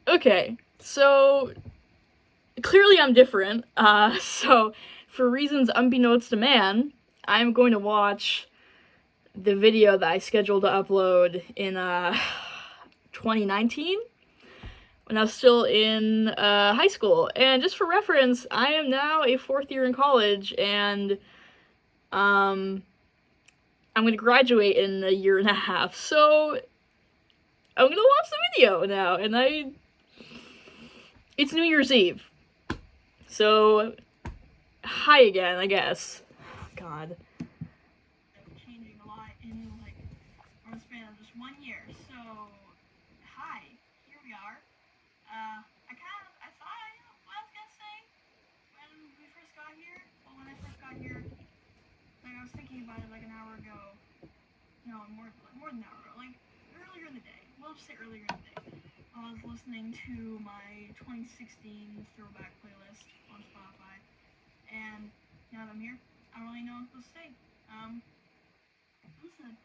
Okay, so clearly I'm different. So for reasons unbeknownst to man, I'm going to watch the video that I scheduled to upload in 2019 when I was still in high school. And just for reference, I am now a fourth year in college, and I'm going to graduate in a year and a half. So I'm going to watch the video now, and it's New Year's Eve. So, hi again, I guess. God. Changing a lot in like a span of just 1 year. So, hi, here we are. I thought I knew what I was gonna say when we first got here. Well, when I first got here, like I was thinking about it like an hour ago. No, more than an hour ago. Like earlier in the day. We'll just say earlier in the day. I was listening to my 2016 throwback playlist on Spotify, and now that I'm here, I don't really know what to say. Listen.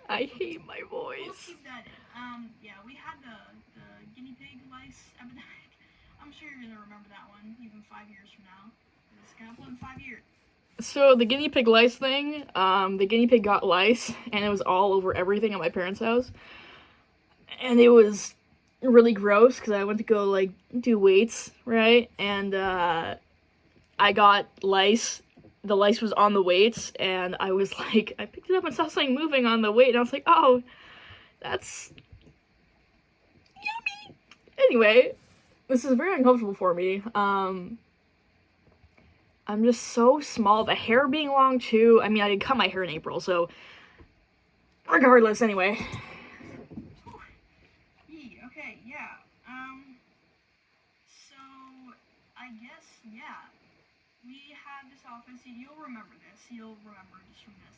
I hate my We'll voice. keep that in. Yeah, we had the guinea pig lice epidemic. I'm sure you're gonna remember that one even 5 years from now. It's gonna happen in 5 years. So, the guinea pig lice thing, the guinea pig got lice, and it was all over everything at my parents' house. And it was really gross because I went to go, like, do weights, right? And, I got lice. The lice was on the weights, and I was like, I picked it up and saw something moving on the weight, and I was like, oh, that's yummy. Anyway, this is very uncomfortable for me. I'm just so small. The hair being long too. I mean, I did cut my hair in April, so regardless, anyway. Okay, yeah. So I guess yeah, we had this office. You'll remember this. You'll remember this from this.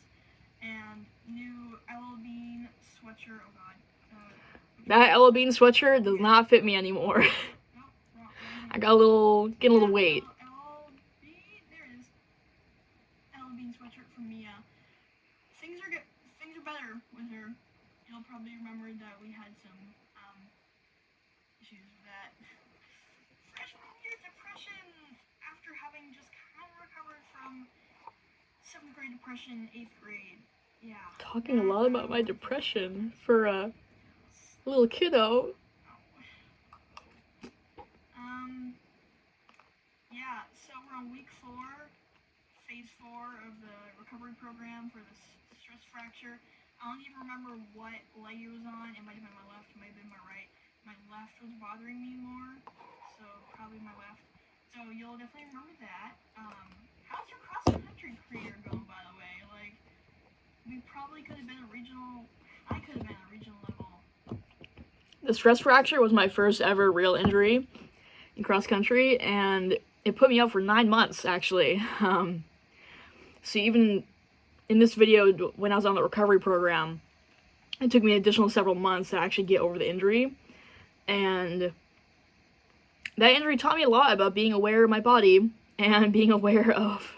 And new Ella Bean sweatshirt. Oh God. That Ella Bean sweatshirt does not fit me anymore. No, wrong. I got getting a little weight. There it is. Ella Bean sweatshirt from Mia. Things are good. Things are better with her. You'll probably remember that we had some issues with that. Freshman year depression after having just kind of recovered from 7th grade depression, 8th grade. Yeah. Talking a lot about my depression for a little kiddo. Yeah, so we're on week 4, phase 4 of the recovery program for the stress fracture. I don't even remember what leg it was on. It might have been my left, it might have been my right. My left was bothering me more, so probably my left. So you'll definitely remember that. How's your cross country career going, by the way? Like, we probably could have been a regional. I could have been a regional level. The stress fracture was my first ever real injury in cross country, and it put me out for 9 months actually. So even in this video, when I was on the recovery program, it took me an additional several months to actually get over the injury. And that injury taught me a lot about being aware of my body and being aware of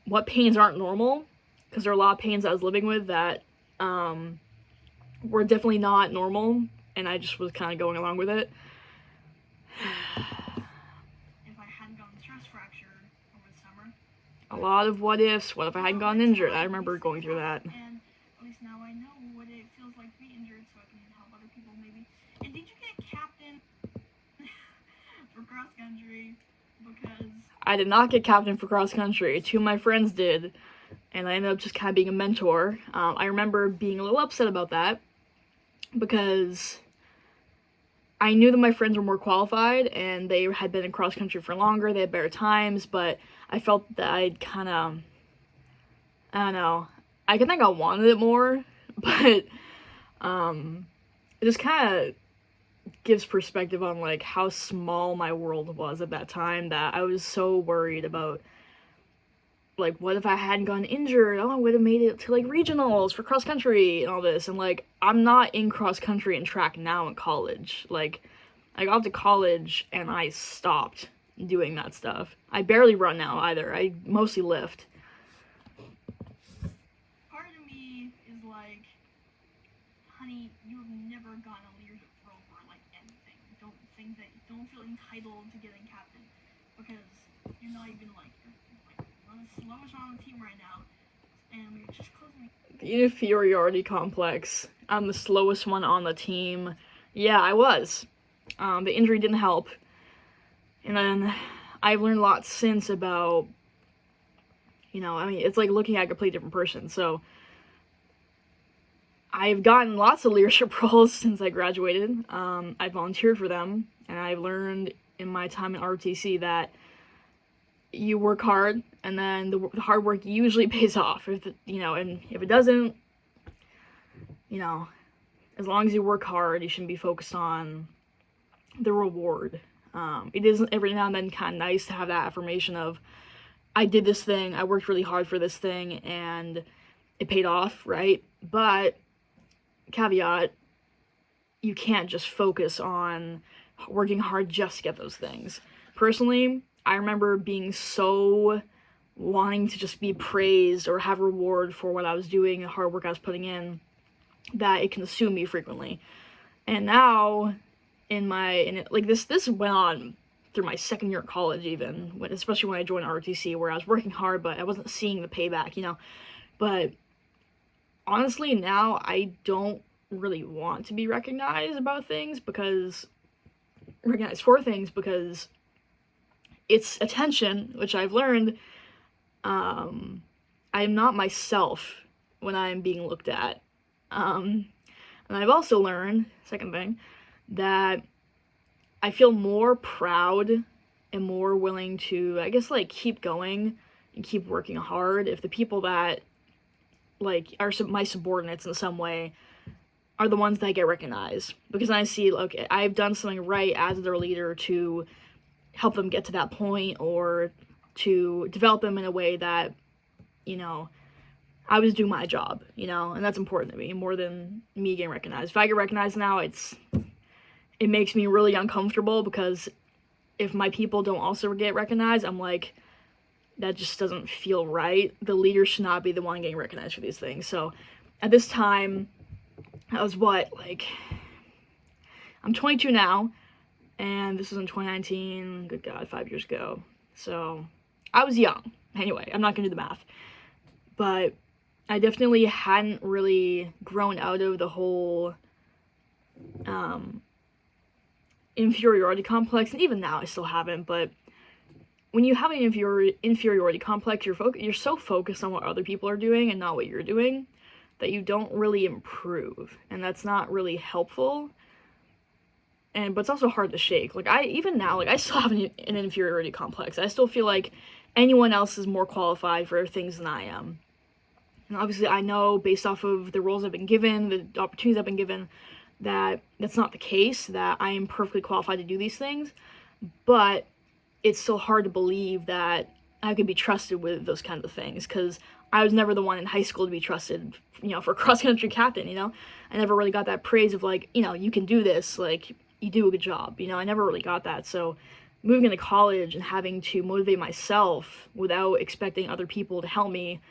what pains aren't normal, because there are a lot of pains I was living with that were definitely not normal, and I just was kind of going along with it. If I hadn't gotten stress fracture over the summer. A lot of what ifs. What if I hadn't gotten injured? I remember going through that. And at least now I know what it feels like to be injured, so I can help other people maybe. And did you get captain for cross country? Because I did not get captain for cross country. 2 of my friends did, and I ended up just kind of being a mentor. I remember being a little upset about that because I knew that my friends were more qualified and they had been in cross country for longer, they had better times, but I felt that I'd kind of, I don't know, I think I wanted it more, but it just kind of gives perspective on like how small my world was at that time, that I was so worried about, like, what if I hadn't gotten injured? Oh, I would have made it to like regionals for cross country and all this. And like, I'm not in cross country and track now in college. Like, I got to college and I stopped doing that stuff. I barely run now either. I mostly lift. part of me is like, honey, you have never gotten a leadership role feel entitled to getting captain because you're not even like you're one of the slowest on the team right now, and we're just closing. The inferiority complex. I'm the slowest one on the team. Yeah, I was. The injury didn't help. And then I've learned a lot since about, I mean, it's like looking at a completely different person. So I've gotten lots of leadership roles since I graduated. I volunteered for them, and I've learned in my time in ROTC that you work hard, and then the hard work usually pays off. And if it doesn't, as long as you work hard, you shouldn't be focused on the reward. It is every now and then kind of nice to have that affirmation of, I did this thing, I worked really hard for this thing, and it paid off, right? But, caveat, you can't just focus on working hard just to get those things. Personally, I remember being so wanting to just be praised or have reward for what I was doing, the hard work I was putting in, that it consumed me frequently. And now, this went on through my second year of college even, especially when I joined ROTC, where I was working hard, but I wasn't seeing the payback, But honestly, now I don't really want to be recognized for things because it's attention, which I've learned, I'm not myself when I'm being looked at. And I've also learned, second thing, that I feel more proud and more willing to, I guess, keep going and keep working hard if the people that, are my subordinates in some way are the ones that get recognized. Because I see, I've done something right as their leader to help them get to that point or to develop them in a way that, I was doing my job, and that's important to me more than me getting recognized. If I get recognized now, it makes me really uncomfortable because if my people don't also get recognized, I'm like, that just doesn't feel right. The leader should not be the one getting recognized for these things. So at this time, I was I'm 22 now, and this was in 2019, good God, 5 years ago. So I was young. Anyway, I'm not gonna do the math. But I definitely hadn't really grown out of the whole inferiority complex, and even now I still haven't, but when you have an inferiority complex, you're so focused on what other people are doing and not what you're doing that you don't really improve, and that's not really helpful. But it's also hard to shake. I still have an inferiority complex. I still feel like anyone else is more qualified for things than I am. And obviously I know based off of the roles I've been given, the opportunities I've been given, that that's not the case, that I am perfectly qualified to do these things, but it's still hard to believe that I could be trusted with those kinds of things, because I was never the one in high school to be trusted, for cross-country captain, I never really got that praise of, you can do this, you do a good job, I never really got that. So moving into college and having to motivate myself without expecting other people to help me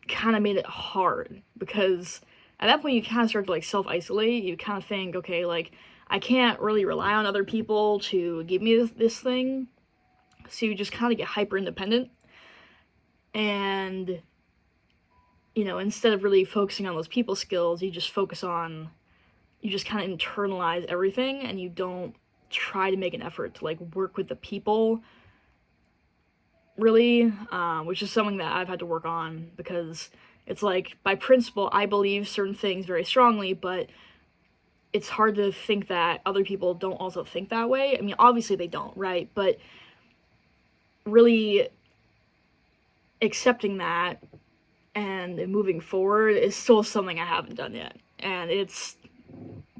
kind of made it hard, because at that point you kind of start to self-isolate. You kind of think, okay, I can't really rely on other people to give me this thing, so you just kind of get hyper independent, and instead of really focusing on those people skills, you just kind of internalize everything, and you don't try to make an effort to work with the people really, which is something that I've had to work on, because it's by principle I believe certain things very strongly, but it's hard to think that other people don't also think that way. I mean, obviously they don't, right? But really accepting that and moving forward is still something I haven't done yet, and it's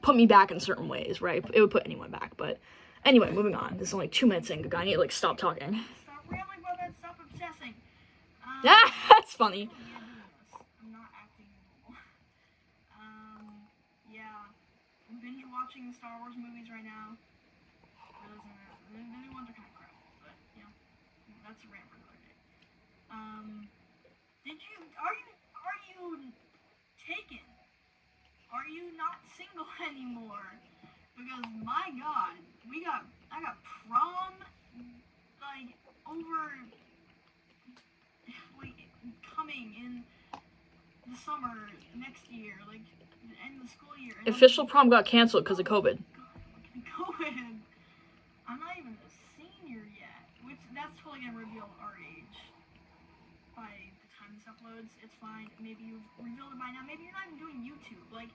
put me back in certain ways, right? It would put anyone back. But anyway, moving on. This is only 2 minutes in. Good guy, I need to stop talking. Stop rambling about that. Stop obsessing. That's funny. I'm not acting normal. Yeah. I'm binge watching the Star Wars movies right now. The new ones are kind of crap, but that's a rant for another day. Are you taken? Are you not single anymore? Because my God, I got prom like over like coming in the summer next year, like the end of the school year. And Official prom got canceled because of COVID. COVID. I'm not even a senior yet, which that's totally gonna reveal our age by the time this uploads. It's fine. Maybe you've revealed it by now. Maybe you're not even doing YouTube. Like,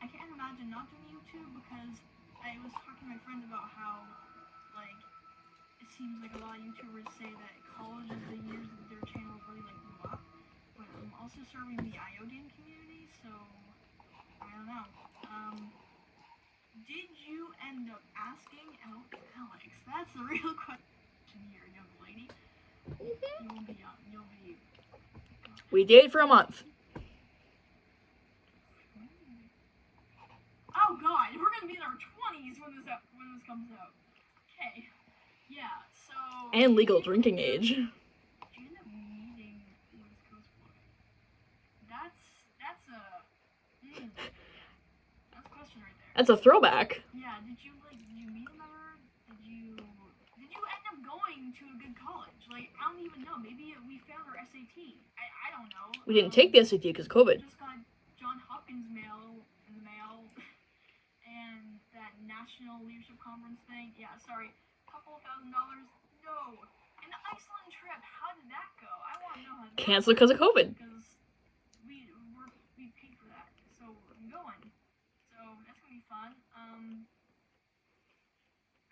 I can't imagine not doing YouTube because I was talking to my friend about how, like, it seems like a lot of YouTubers say that college is the years that their channels really like blew up. But I'm also serving the IO game community, so I don't know. Did you end up asking out Alex? That's the real question here, young lady. You won't be young. You'll be. We dated for a month. Oh God, we're gonna be in our 20s when this comes out. Okay. Yeah. So. And legal drinking age. Did you end up meeting West Coast Boy? That's a. That's a question right there. That's a throwback. Yeah. Did you meet him ever? Did you end up going to a good college? Like, I don't even know. Maybe we found our SAT. I don't know. We didn't take the SAT because COVID. Just got John Hopkins mail in the mail, and that National Leadership Conference thing. Yeah, sorry, $2,000. No, and the Iceland trip. How did that go? I want to know how. Canceled because of COVID. Because we paid for that, so I'm going. So that's gonna be fun. I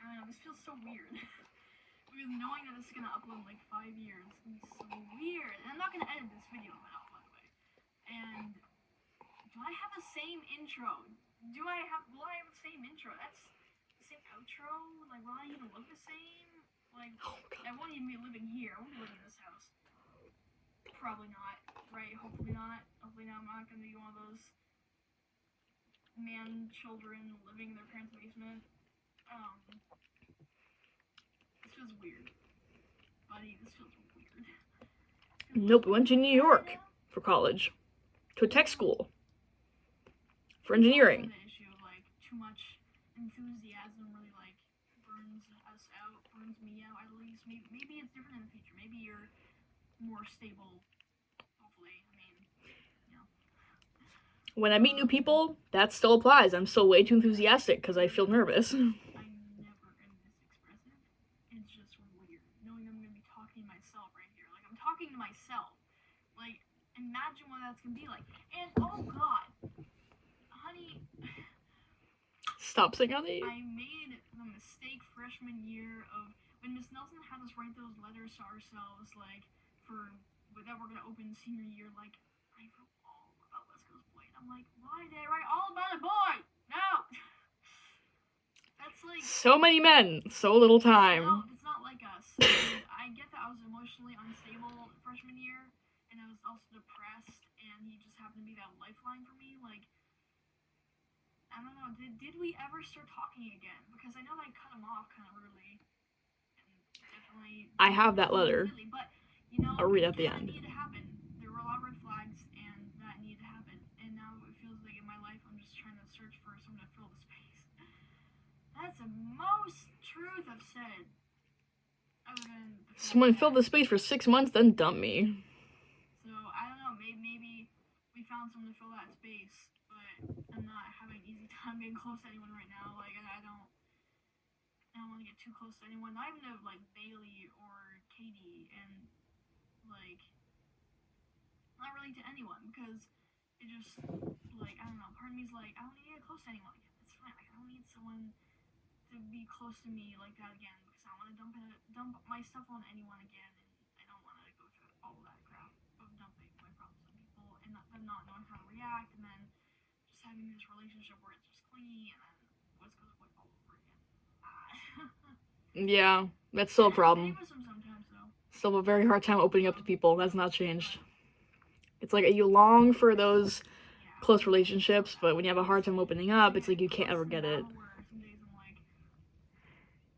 don't know. This feels so weird. Because knowing that this is gonna upload in like 5 years is gonna be so weird. And I'm not gonna edit this video out, by the way. And do I have the same intro? Will I have the same intro? That's the same outro? Like, will I even look the same? Like, I won't even be living here. I won't be living in this house. Probably not, right? Hopefully not. Hopefully not. I'm not gonna be one of those children living in their parents' basement. This feels weird. Buddy, this feels weird. Nope, we went to New York for college. To a tech school. For engineering. The issue of, like, too much enthusiasm really, like, burns us out, burns me out at least. Maybe it's different in the future. Maybe you're more stable, hopefully. I mean, you know. When I meet new people, that still applies. I'm still way too enthusiastic because I feel nervous. I'm never this expressive. It's just weird knowing I'm gonna be talking to myself right here. Like, I'm talking to myself. Like, imagine what that's gonna be like. And oh God, honey. Stop saying honey. I made the mistake freshman year of when Miss Nelson had us write those letters to ourselves, like that we're gonna open senior year. Like, I wrote all about West Coast Boy. And I'm like, why did I write all about a boy? No. That's like so many men, so little time. No, it's not like us. I get that I was emotionally unstable freshman year, and I was also depressed, and he just happened to be that lifeline for me. Like, I don't know. Did we ever start talking again? Because I know I cut him off kind of early, and definitely. I have that letter. Really, but you know, I'll read at the end. That needed to happen. There were a lot of red flags, and that needed to happen. And now it feels like in my life, I'm just trying to search for someone to fill the space. That's the most truth I've said. Other than someone filled the space for 6 months, then dump me. So I don't know. Maybe we found someone to fill that space, but I'm not having an easy time getting close to anyone right now. Like, I don't want to get too close to anyone. Not even to like Bailey or Katie, and like not really to anyone because it just like I don't know. Part of me's like I don't need to get close to anyone again. It's fine. Like, I don't need someone to be close to me like that again because I want to dump my stuff on anyone again, and I don't want to go through all that crap of dumping my problems on people and them not knowing how to react, and then just having this relationship where it's just clingy and then West Coast Boy all over again. Yeah, that's still a problem. Sometimes, though. Still have a very hard time opening up to people. That's not changed. It's like you long for those close relationships, but when you have a hard time opening up, it's like you can't ever get it.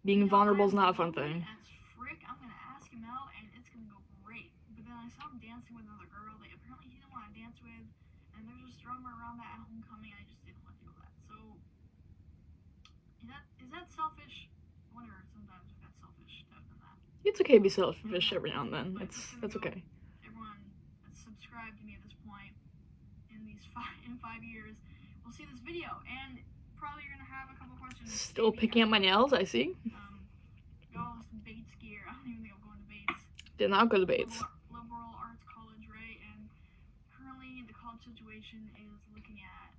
Being vulnerable is not a fun thing. As frick, I'm gonna ask him out and it's gonna go great. But then I saw him dancing with another girl that apparently he didn't want to dance with, and there's just drama around that at homecoming. I just didn't want to do that. So that's selfish. I wonder sometimes if that's selfish to have done that. It's okay to be selfish every now and then. That's okay. Everyone that's subscribed to me at this point in 5 years will see this video, and probably you're gonna have a couple questions. Still picking up my nails, I see. Got all this Bates gear. I don't even think I'm going to Bates. Did not go to Bates. Liberal arts college, right? And currently the college situation is looking at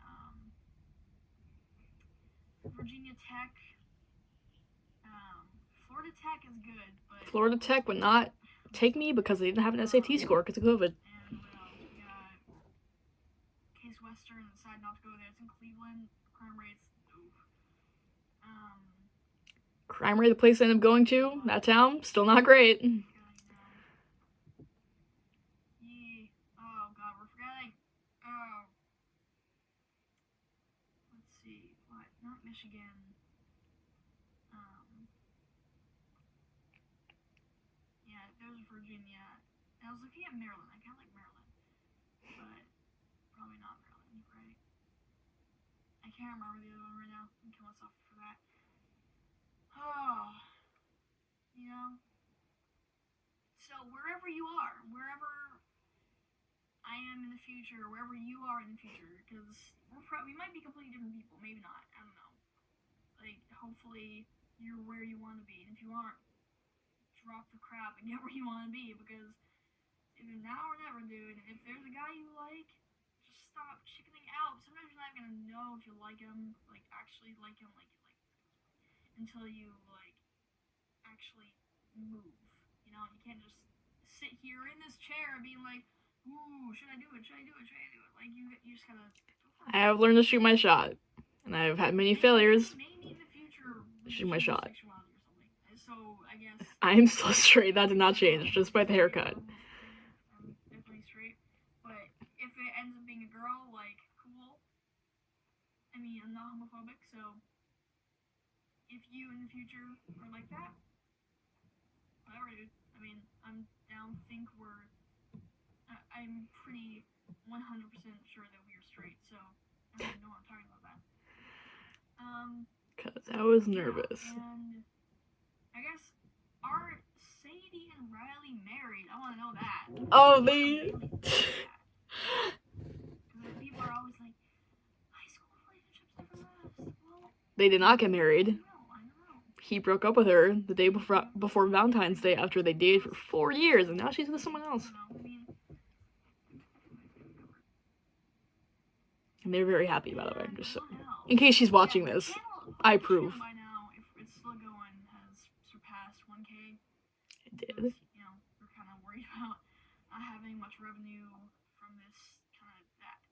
Virginia Tech. Florida Tech is good, but Florida Tech would not take me because they didn't have an SAT score because of COVID. And what else? We got Case Western decided not to go there. It's in Cleveland. Crime rates. Oof. Crime rate, the place I ended up going to, that town, still not great. Oh god, we're forgetting. Oh. Let's see. What? Not Michigan. Yeah, there's Virginia. And I was looking at Maryland. I kind of like Maryland. But probably not Maryland, right? I can't remember the other one right now. I'm killing myself for that. Oh. You know? So wherever you are, wherever I am in the future, wherever you are in the future, because we might be completely different people, maybe not, I don't know. Like, hopefully you're where you want to be, and if you aren't, drop the crap and get where you want to be, because either now or never, dude. If there's a guy you like, just stop chickening out. Sometimes you're not gonna know if you like him, like actually like him, until you like actually move. You know, you can't just sit here in this chair being like, ooh, should I do it? Should I do it? Should I do it? Like you just gotta. I have learned to shoot my shot, and I've had many failures. Maybe in the future, shoot my shot. So I guess I am still straight. That did not change, despite the haircut. I'm definitely straight. But if it ends up being a girl, like, cool. I mean, I'm not homophobic, so if you in the future are like that, whatever, dude. I mean, I'm down. I'm pretty 100% sure that we are straight, so I don't know what I'm talking about that. Cause I was nervous. And I guess, are Sadie and Riley married? I want to know that. Oh, they. Because people are always like, high school relationships never last. Well, They did not get married. I know. He broke up with her the day before Valentine's Day after they dated for 4 years, and now she's with someone else. And they're very happy, by the way. Just so, in case she's watching this, I approve. By now, if it's still going, has surpassed 1K. It did. You know, we're kind of worried about not having much revenue from this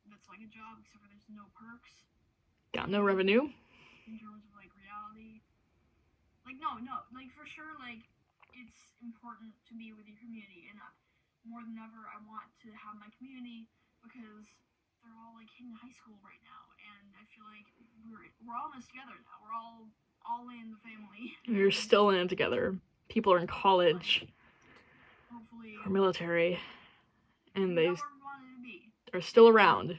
that's like a job, except for there's no perks. Got no revenue. In terms of like reality. Like no, like for sure, like it's important to be with your community, and more than ever, I want to have my community because they're all like hitting high school right now, and I feel like we're all in this together now. We're all in the family. We're still in it together. People are in college, hopefully, or military, and they are still around.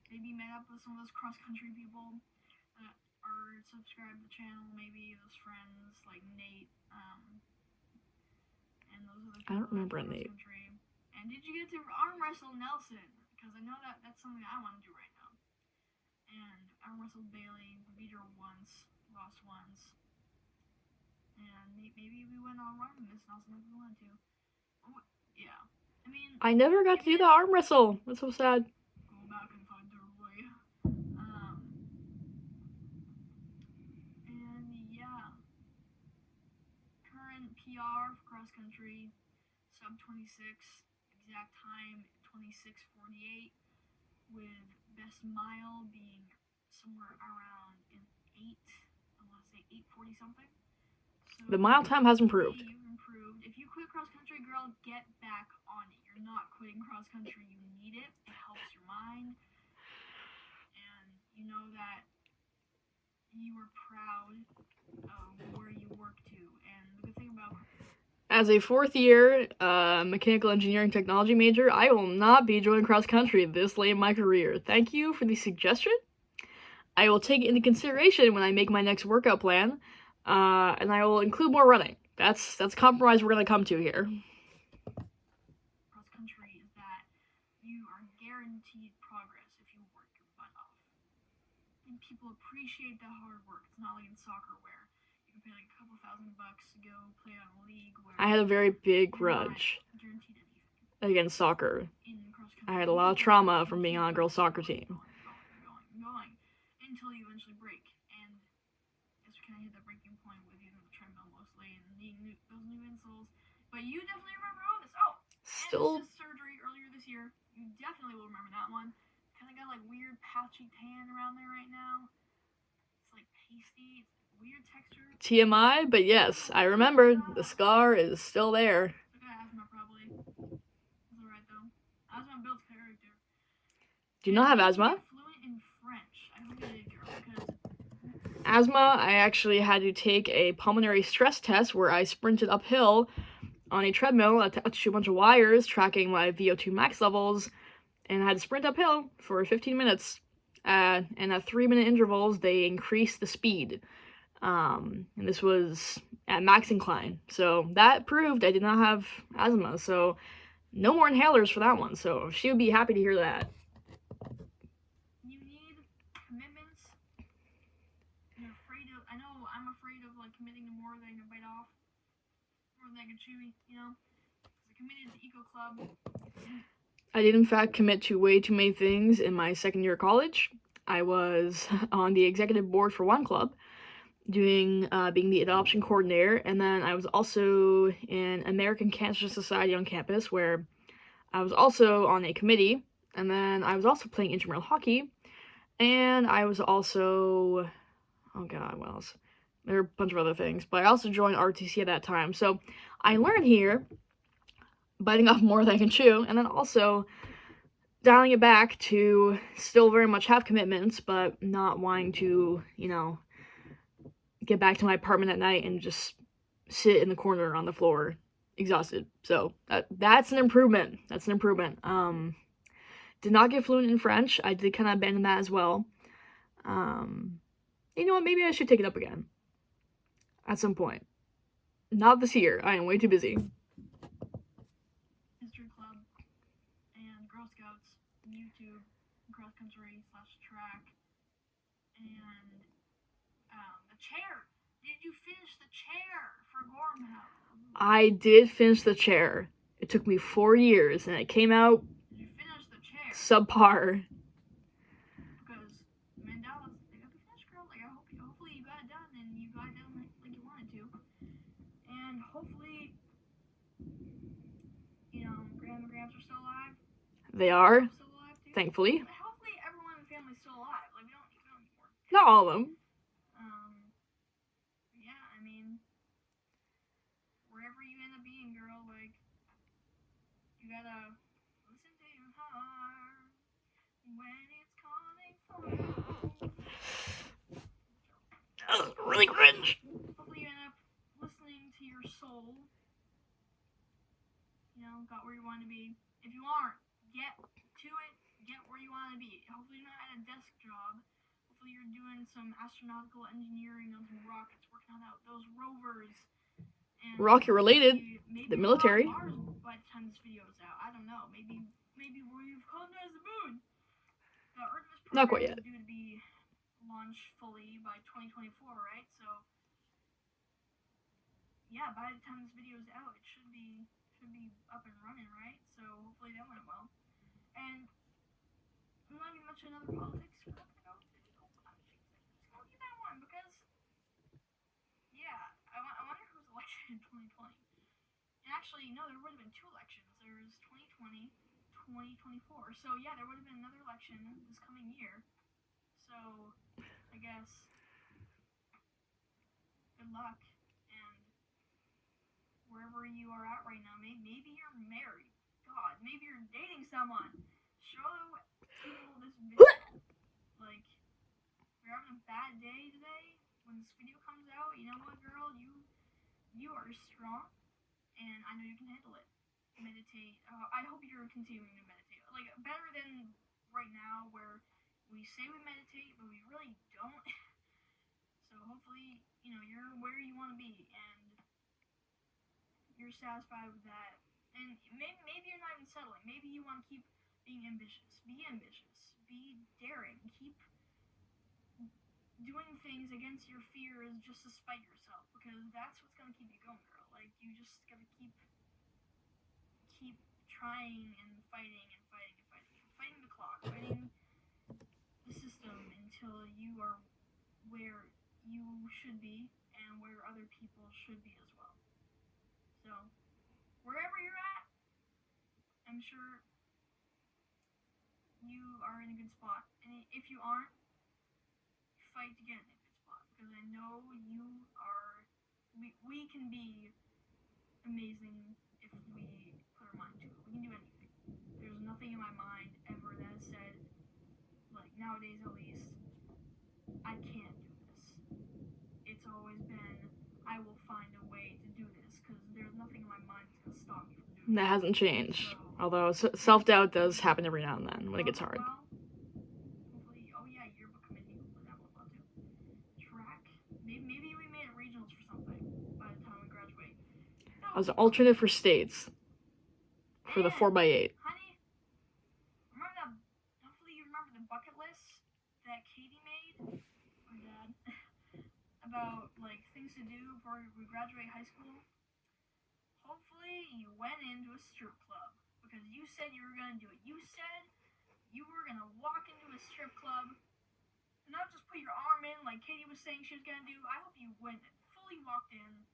Maybe met up with some of those cross country people that are subscribed to the channel. Maybe those friends like Nate, and those other people. I don't remember Nate. And did you get to arm wrestle Nelson? Because I know that's something I want to do right now. And I wrestled Bailey, beat her once, lost once. And maybe we went on run Miss Nelson if we wanted to. Oh, yeah. I mean, I never got to do the arm wrestle. That's so sad. Go back and find her boy. And yeah. Current PR for cross country, sub 26, exact time 26:48, with best mile being somewhere around in 8, I want to say 8:40 something. So the mile time has improved. You've improved. If you quit cross country, girl, get back on it. You're not quitting cross country. You need it. It helps your mind. And you know that you are proud of where you work to. And the good thing about as a 4th year mechanical engineering technology major, I will not be joining cross country this late in my career. Thank you for the suggestion. I will take it into consideration when I make my next workout plan, and I will include more running. That's compromise we're gonna come to here. Cross country is that you are guaranteed progress if you work your butt off. And people appreciate the hard work. It's not like in soccer where you can pay like a couple $1,000 to go play on a league where I had a very big you're not grudge guaranteed anything. against soccer. In cross country, I had a lot of trauma from being on a girls' soccer team. Going until you eventually break. And that's kind of hit that breaking point with using the treadmill mostly and needing those new insoles. But you definitely remember all this. Oh, Still, and this surgery earlier this year. You definitely will remember that one. Kind of got like weird patchy tan around there right now. It's like pasty. It's weird texture. TMI, but yes, I remember. The scar is still there. I got asthma probably. It's alright though. Asthma builds character. Do you not have asthma? Fluent in French. I hope you did, girl, because Asthma, I actually had to take a pulmonary stress test where I sprinted uphill on a treadmill, attached to a bunch of wires, tracking my VO2 max levels, and I had to sprint uphill for 15 minutes. And at 3-minute intervals, they increased the speed. And this was at max incline. So that proved I did not have asthma. So no more inhalers for that one. So she would be happy to hear that. you need commitments. You're afraid of. I know I'm afraid of like committing to more than I can bite off, more than I can chew. You know, I committed to Eco Club. I did in fact commit to way too many things in my second year of college. I was on the executive board for one club, being the adoption coordinator, and then I was also in American Cancer Society on campus, where I was also on a committee, and then I was also playing intramural hockey, and I was also, oh god, what else? There are a bunch of other things, but I also joined RTC at that time, so I learned here, biting off more than I can chew, and then also dialing it back to still very much have commitments, but not wanting to, get back to my apartment at night and just sit in the corner on the floor, exhausted. So that's an improvement. Did not get fluent in French. I did kind of abandon that as well. You know what? Maybe I should take it up again at some point. Not this year. I am way too busy. History Club and Girl Scouts, YouTube, cross country / track, and the chair. Did you finish the chair for Gormhouse? I did finish the chair. It took me 4 years, and it came out Did you finish the chair? subpar. Because Mandela's like, "I'll be finished, girl." Like, hopefully you got it done, and you got it done like you wanted to, and hopefully, Graham and Gramps are still alive. They are, Still alive too. thankfully. Hopefully everyone in the family's still alive. Like, we don't need more. Not all of them. Yeah, I mean, wherever you end up being, girl, like, you gotta listen to your heart when it's calling for you. That was really cringe. Hopefully you end up listening to your soul. Got where you want to be. If you aren't, get to it. Get where you want to be. Hopefully you're not at a desk job. Hopefully you're doing some astronautical engineering on some rockets, working on those rovers. And rocket related. Maybe The military. Mars by the time this video is out. I don't know. Maybe we've colonized the moon. The Artemis program Not quite yet. is due to be launched fully by 2024, right? So yeah, by the time this video is out, it should be up and running, right? So hopefully that went well. And I'm not even mention another politics. We're not gonna go. Just go get that one because yeah, I wonder who's elected in 2020. And actually, no, there would have been 2 elections. There's 2020, 2024. So yeah, there would have been another election this coming year. So I guess good luck. Wherever you are at right now, maybe you're married. God, maybe you're dating someone. Show people this video. Like, if you're having a bad day today, when this video comes out, you know what, girl? You are strong, and I know you can handle it. Meditate. I hope you're continuing to meditate. Like, better than right now, where we say we meditate, but we really don't. So hopefully, you're where you want to be, and you're satisfied with that. And maybe you're not even settling. Maybe you want to keep being ambitious. Be ambitious. Be daring. Keep doing things against your fears just to spite yourself, because that's what's gonna keep you going, girl. Like, you just gotta keep trying and fighting and fighting and fighting and fighting the clock, fighting the system until you are where you should be and where other people should be as well. So, wherever you're at, I'm sure you are in a good spot. And if you aren't, fight to get in a good spot, because I know you are. We can be amazing if we put our mind to it. We can do anything. There's nothing in my mind ever that has said, like, nowadays at least, I can't do this. It's always been, I will find a way to do this, because there's nothing in my mind that's going to stop me from doing it. That hasn't changed. So, Although self-doubt does happen every now and then when it gets hard. well, hopefully, oh yeah, yearbook committee, hopefully that will help too. Track, maybe we made regionals for something by the time we graduate. I was an alternate for states for the And, 4x8. honey, remember that? Hopefully you remember the bucket list that Katie made, or Dad, about like things to do before we graduate high school. Hopefully you went into a strip club, because you said you were gonna do it. You said you were gonna walk into a strip club, and not just put your arm in like Katie was saying she was gonna do. I hope you went and fully walked in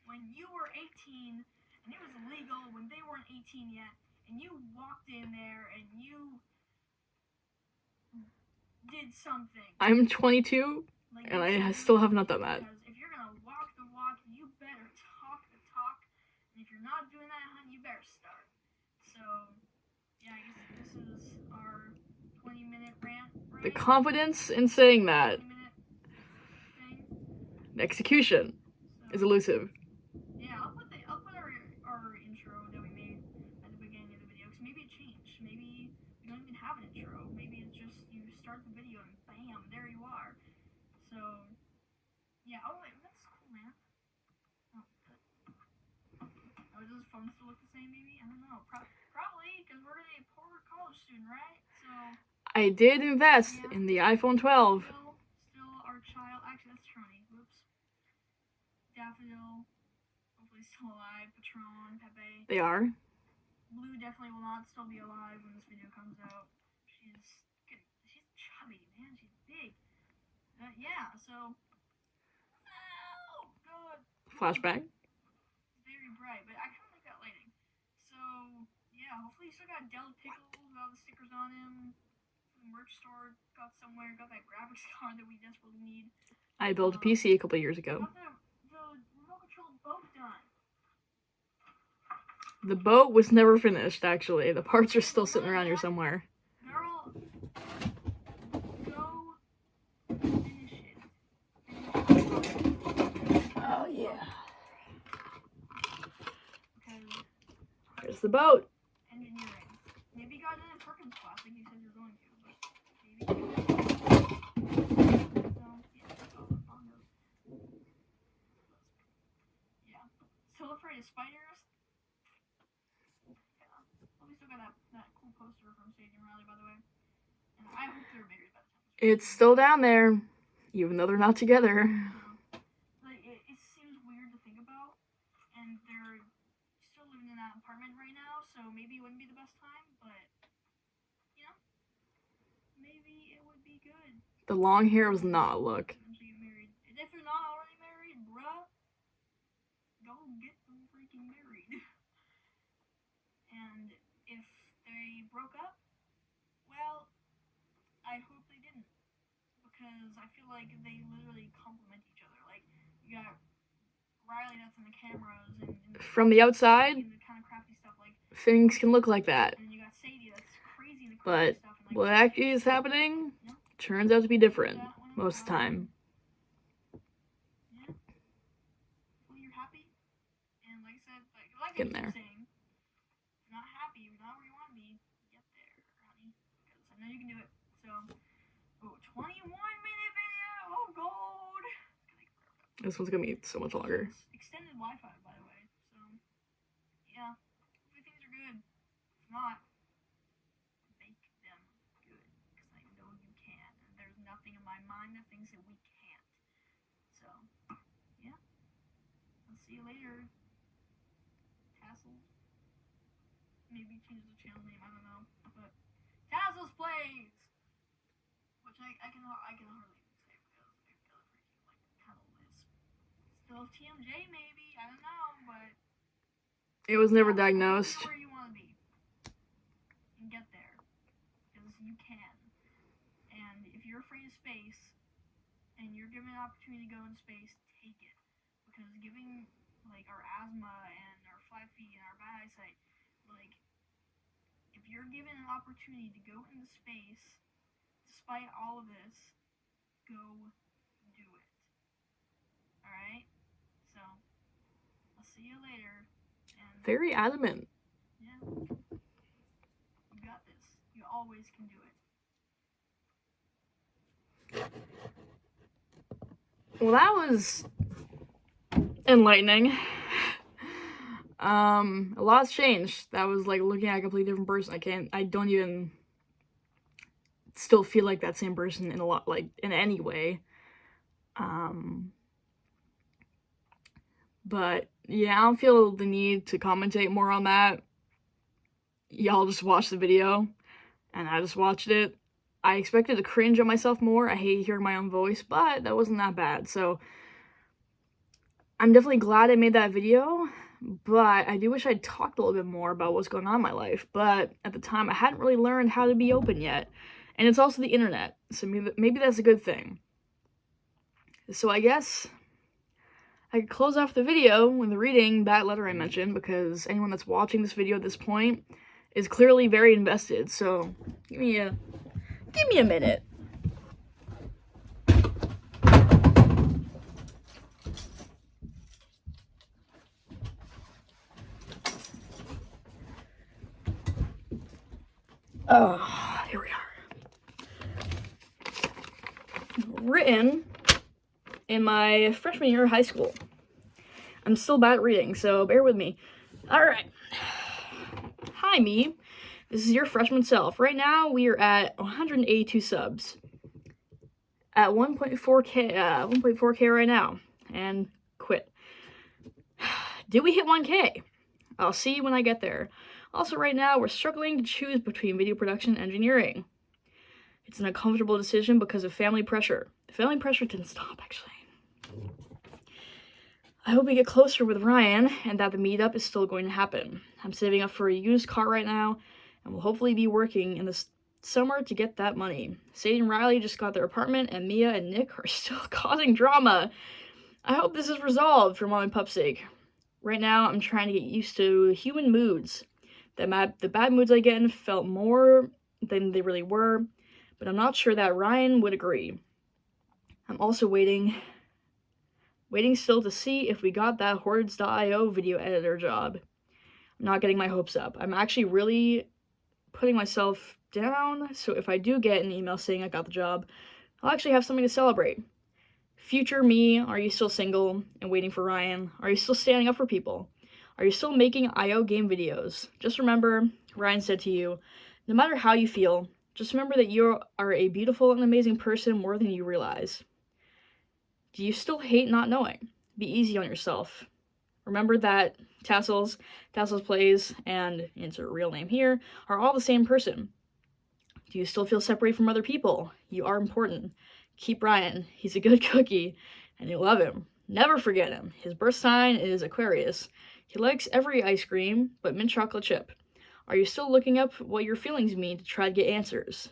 when you were 18, and it was illegal when they weren't 18 yet, and you walked in there and you did something. I'm 22, Like, and I still have not done that. Because if you're gonna walk the walk, you better talk the talk. And if you're not doing that, honey, you better start. So, yeah, I guess this is our 20-minute rant, right? The confidence in saying that. 20-minute thing. The execution is elusive. Yeah, I'll put our intro that we made at the beginning of the video, because maybe it changed. Maybe we don't even have an intro. Maybe it's just you start the video and bam, there you are. So, yeah. Oh wait, that's cool, man. Oh, good. Oh, does his phone still look the same? Maybe, I don't know. Probably, because we're gonna be a poor college student, right? So. I did invest in the iPhone 12. Still our child. Actually, that's Trony. Whoops. Daffodil. Hopefully still alive. Patron. Pepe. They are. Blue definitely will not still be alive when this video comes out. She's chubby, man. She's big. Yeah, so. Oh, God. Flashback. Very bright, but I kind of like that lighting. So, yeah, hopefully you still got Del Pickles with all the stickers on him. The merch store got somewhere, got that graphics card that we desperately need. I built a PC a couple years ago. Got the remote controlled boat done. The boat was never finished, actually. The parts are still sitting around here somewhere. Girl, go finish it. Oh, yeah. Because There's the boat. engineering. Maybe you got it in Perkins class like you said you're going to, but maybe. So, yeah. Still afraid of spiders? Yeah. Well, we still got that cool poster from Stadium Rally, by the way. And I hope they're married by the time this It's still down there, even though they're not together. Like, it seems weird to think about, and they're still living in that apartment right now, so maybe it wouldn't be the best time, but, maybe it would be good. The long hair was not a look. Get married. And if they're not already married, bruh, go get them freaking married. And if they broke up, well, I hope they didn't, because I feel like they literally complement each other. Like, you got Riley that's in the cameras and From the outside, the kind of crafty stuff, like, things can look like that. and you got Sadie that's crazy in the But crafty stuff. And, like, what actually is happening turns out to be different most of the time. Yeah. Well, you're happy, and like I said, like Getting I there. keep saying, if you're not happy, you're not where you want to be, get there, honey, because I know you can do it. So, oh, 21-minute video. Oh, gold. This one's gonna be so much longer. It's extended Wi-Fi, by the way. So, yeah, hopefully things are good. If not, make them good, because I know you can. And there's nothing in my mind that thinks that we can't. So, yeah. I'll see you later. Tassels. Maybe change the channel name. I don't know. But Tassels Plays, which I can hardly even say because I feel freaking like tunnel is. Still TMJ maybe. I don't know, but It was never yeah, diagnosed. Know where you want to be and get there, because you can. And if you're afraid of space and you're given an opportunity to go in space, take it, because giving like our asthma and our 5 feet and our bad eyesight, like if you're given an opportunity to go into space, despite all of this, go do it. Alright? So, I'll see you later. And Very adamant. yeah, you got this. You always can do it. Well, that was enlightening. A lot's changed. That was like looking at a completely different person. I don't even still feel like that same person in any way. But yeah, I don't feel the need to commentate more on that. Y'all just watched the video, and I just watched it. I expected to cringe on myself more. I hate hearing my own voice, but that wasn't that bad. So I'm definitely glad I made that video, but I do wish I'd talked a little bit more about what's going on in my life. But at the time, I hadn't really learned how to be open yet. And it's also the internet, so maybe that's a good thing. So I guess I could close off the video with reading that letter I mentioned, because anyone that's watching this video at this point is clearly very invested. So give me a minute. Oh, here we are. Written in my freshman year of high school. I'm still bad at reading, so bear with me. Alright. Hi, me. This is your freshman self. Right now, we are at 182 subs. At 1.4K right now. And quit. Did we hit 1K? I'll see you when I get there. Also, right now, we're struggling to choose between video production and engineering. It's an uncomfortable decision because of family pressure. Family pressure didn't stop, actually. I hope we get closer with Ryan and that the meetup is still going to happen. I'm saving up for a used car right now and will hopefully be working in the summer to get that money. Sadie and Riley just got their apartment, and Mia and Nick are still causing drama. I hope this is resolved for Mom and Pup's sake. Right now, I'm trying to get used to human moods. The bad moods I get in felt more than they really were, but I'm not sure that Ryan would agree. I'm also waiting still to see if we got that Hordes.io video editor job. I'm not getting my hopes up. I'm actually really putting myself down, so if I do get an email saying I got the job, I'll actually have something to celebrate. Future me, are you still single and waiting for Ryan? Are you still standing up for people? Are you still making IO game videos? Just remember, Ryan said to you, no matter how you feel, just remember that you are a beautiful and amazing person more than you realize. Do you still hate not knowing? Be easy on yourself. Remember that Tassels Plays, and insert real name here, are all the same person. Do you still feel separated from other people? You are important. Keep Ryan. He's a good cookie, and you'll love him. Never forget him. His birth sign is Aquarius. He likes every ice cream, but mint chocolate chip. Are you still looking up what your feelings mean to try to get answers?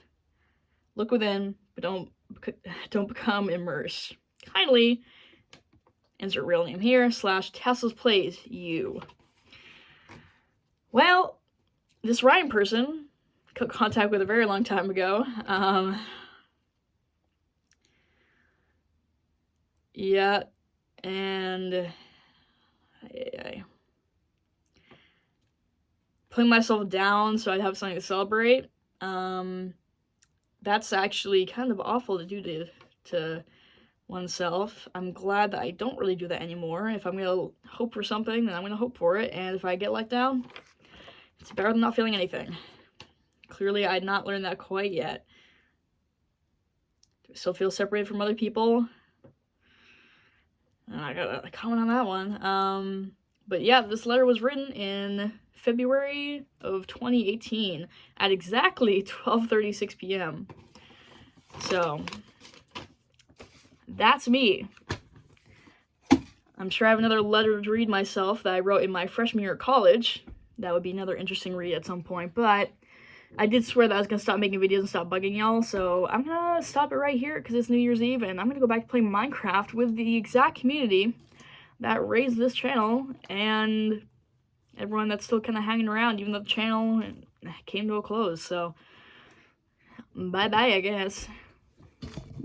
Look within, but don't become immersed. Kindly, insert real name here, /Tassels Plays, you. Well, this Ryan person got contact with a very long time ago. Yeah, and putting myself down so I'd have something to celebrate. that's actually kind of awful to do to oneself. I'm glad that I don't really do that anymore. If I'm gonna hope for something, then I'm gonna hope for it, and if I get let down, it's better than not feeling anything. Clearly, I had not learned that quite yet. Do I still feel separated from other people? I gotta comment on that one. But yeah, this letter was written in February of 2018 at exactly 12:36 p.m. So, that's me. I'm sure I have another letter to read myself that I wrote in my freshman year at college. That would be another interesting read at some point, but I did swear that I was gonna stop making videos and stop bugging y'all, so I'm gonna stop it right here because it's New Year's Eve, and I'm gonna go back to playing Minecraft with the exact community that raised this channel, and everyone that's still kind of hanging around, even though the channel came to a close, so bye-bye, I guess.